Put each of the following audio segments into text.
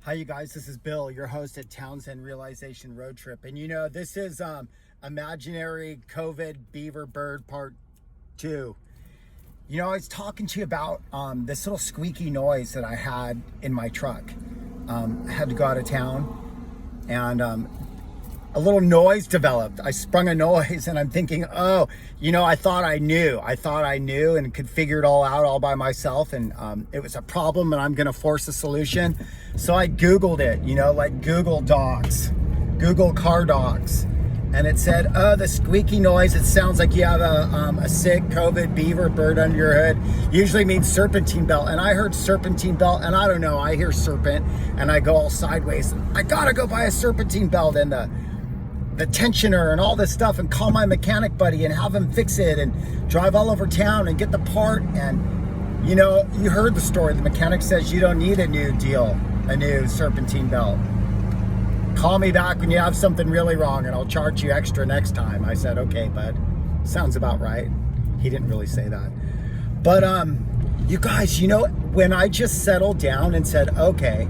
Hi, you guys. This is Bill, your host at Townsend Realization Road Trip. And this is Imaginary COVID Beaver Bird Part 2. I was talking to you about this little squeaky noise that I had in my truck. I had to go out of town and a little noise developed. I sprung a noise and I'm thinking, I thought I knew and could figure it all out all by myself. And it was a problem and I'm going to force a solution. So I Googled it, like Google Docs, Google car docs. And it said, the squeaky noise, it sounds like you have a sick COVID beaver bird under your hood. Usually means serpentine belt. And I heard serpentine belt and I don't know, I hear serpent and I go all sideways. I gotta go buy a serpentine belt and the tensioner and all this stuff and call my mechanic buddy and have him fix it and drive all over town and get the part. And you heard the story. The mechanic says you don't need a new serpentine belt. Call me back when you have something really wrong and I'll charge you extra next time. I said, okay, bud. Sounds about right. He didn't really say that. But you guys, when I just settled down and said, okay,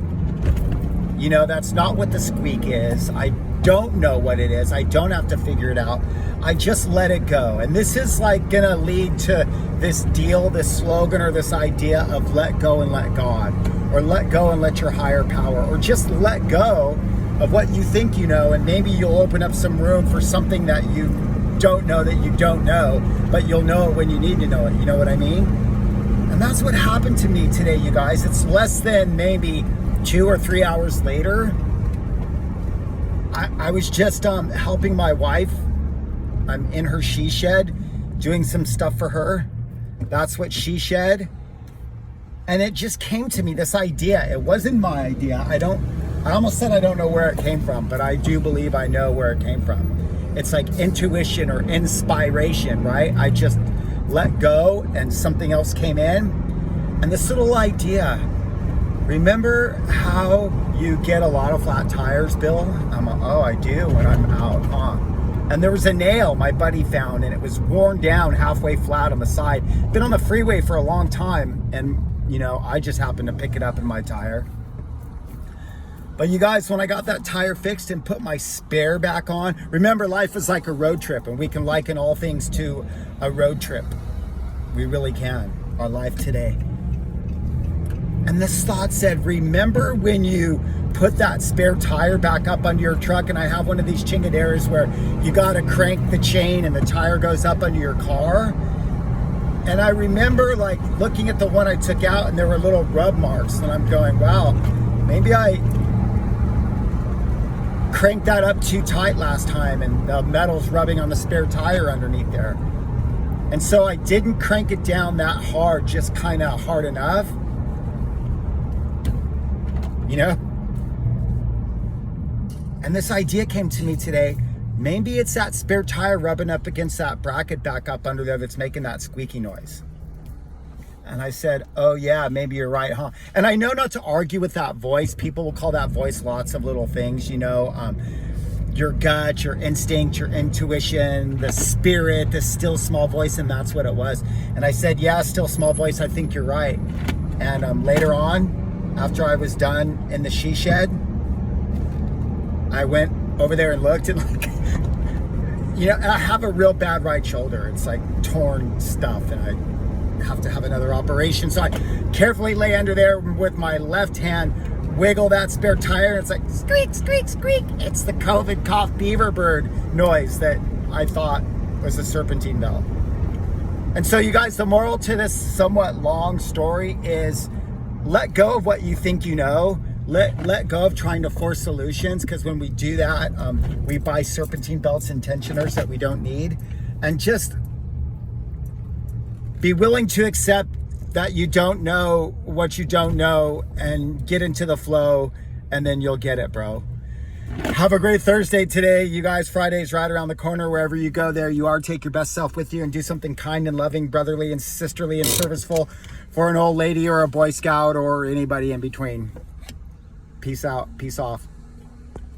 that's not what the squeak is. I don't know what it is. I don't have to figure it out. I just let it go. And this is like gonna lead to this deal, this slogan, or this idea of let go and let God, or let go and let your higher power, or just let go of what you think you know, and maybe you'll open up some room for something that you don't know that you don't know, but you'll know it when you need to know it. You know what I mean? And that's what happened to me today, you guys. It's less than maybe 2 or 3 hours later. I was just helping my wife. I'm in her she shed doing some stuff for her. That's what she shed. And it just came to me, this idea. It wasn't my idea. I almost said I don't know where it came from, but I do believe I know where it came from. It's like intuition or inspiration, right? I just let go and something else came in. And this little idea, remember how you get a lot of flat tires, Bill? I do when I'm out, And there was a nail my buddy found and it was worn down halfway flat on the side. Been on the freeway for a long time and, I just happened to pick it up in my tire. But you guys, when I got that tire fixed and put my spare back on, remember life is like a road trip and we can liken all things to a road trip. We really can, our life today. And this thought said, remember when you put that spare tire back up under your truck, and I have one of these chingaderas where you got to crank the chain and the tire goes up under your car. And I remember like looking at the one I took out and there were little rub marks and I'm going, wow, maybe I cranked that up too tight last time and the metal's rubbing on the spare tire underneath there. And so I didn't crank it down that hard, just kind of hard enough. And this idea came to me today. Maybe it's that spare tire rubbing up against that bracket back up under there that's making that squeaky noise. And I said, oh yeah, maybe you're right, huh? And I know not to argue with that voice. People will call that voice lots of little things, your gut, your instinct, your intuition, the spirit, the still small voice, and that's what it was. And I said, yeah, still small voice, I think you're right. And later on, after I was done in the she shed, I went over there and looked and I have a real bad right shoulder. It's like torn stuff and I have to have another operation. So I carefully lay under there with my left hand, wiggle that spare tire. It's like squeak, squeak, squeak. It's the COVID cough beaver bird noise that I thought was a serpentine belt. And so you guys, the moral to this somewhat long story is let go of what you think you know. Let go of trying to force solutions, because when we do that, we buy serpentine belts and tensioners that we don't need. And just be willing to accept that you don't know what you don't know and get into the flow, and then you'll get it, bro. Have a great Thursday today. You guys, Friday's right around the corner. Wherever you go, there you are. Take your best self with you and do something kind and loving, brotherly and sisterly and serviceful for an old lady or a Boy Scout or anybody in between. Peace out. Peace off.